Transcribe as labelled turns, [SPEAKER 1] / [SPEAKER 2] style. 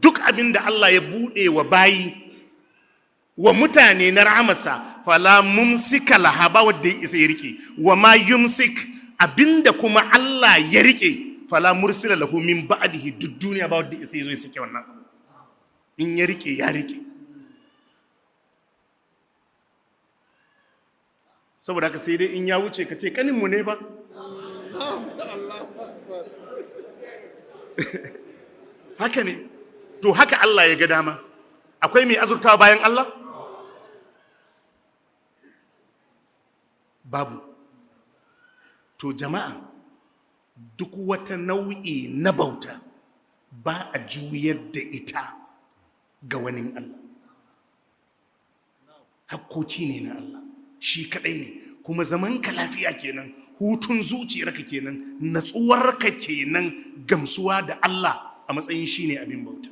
[SPEAKER 1] duk abin da Allah ya buɗe wa bayi wa mutane na rahamarsa fala mumsika laha ba wanda ya isa ya rike wa ma yumsik abinda kuma Allah ya rike fala mursila lahu min ba'dihi duk duniya ba wanda ya isa ya sake wannan in ya rike ya rike. Saboda haka sai dai in ya wuce ka ce kanin mu ne ba haka ne, to haka Allah ya ga dama. Akwai mai azurtawa bayan Allah? Babu. To jama'a, duk wata nau'i na bauta ba a juyar da ita ga wani Allah. Hakkoki ne na Allah, shi kadai ne, kuma zamanka lafiya kenan, hutun zuciyarka kenan, natsuwarka kenan, gamsuwa da Allah a matsayin shi ne abin bauta.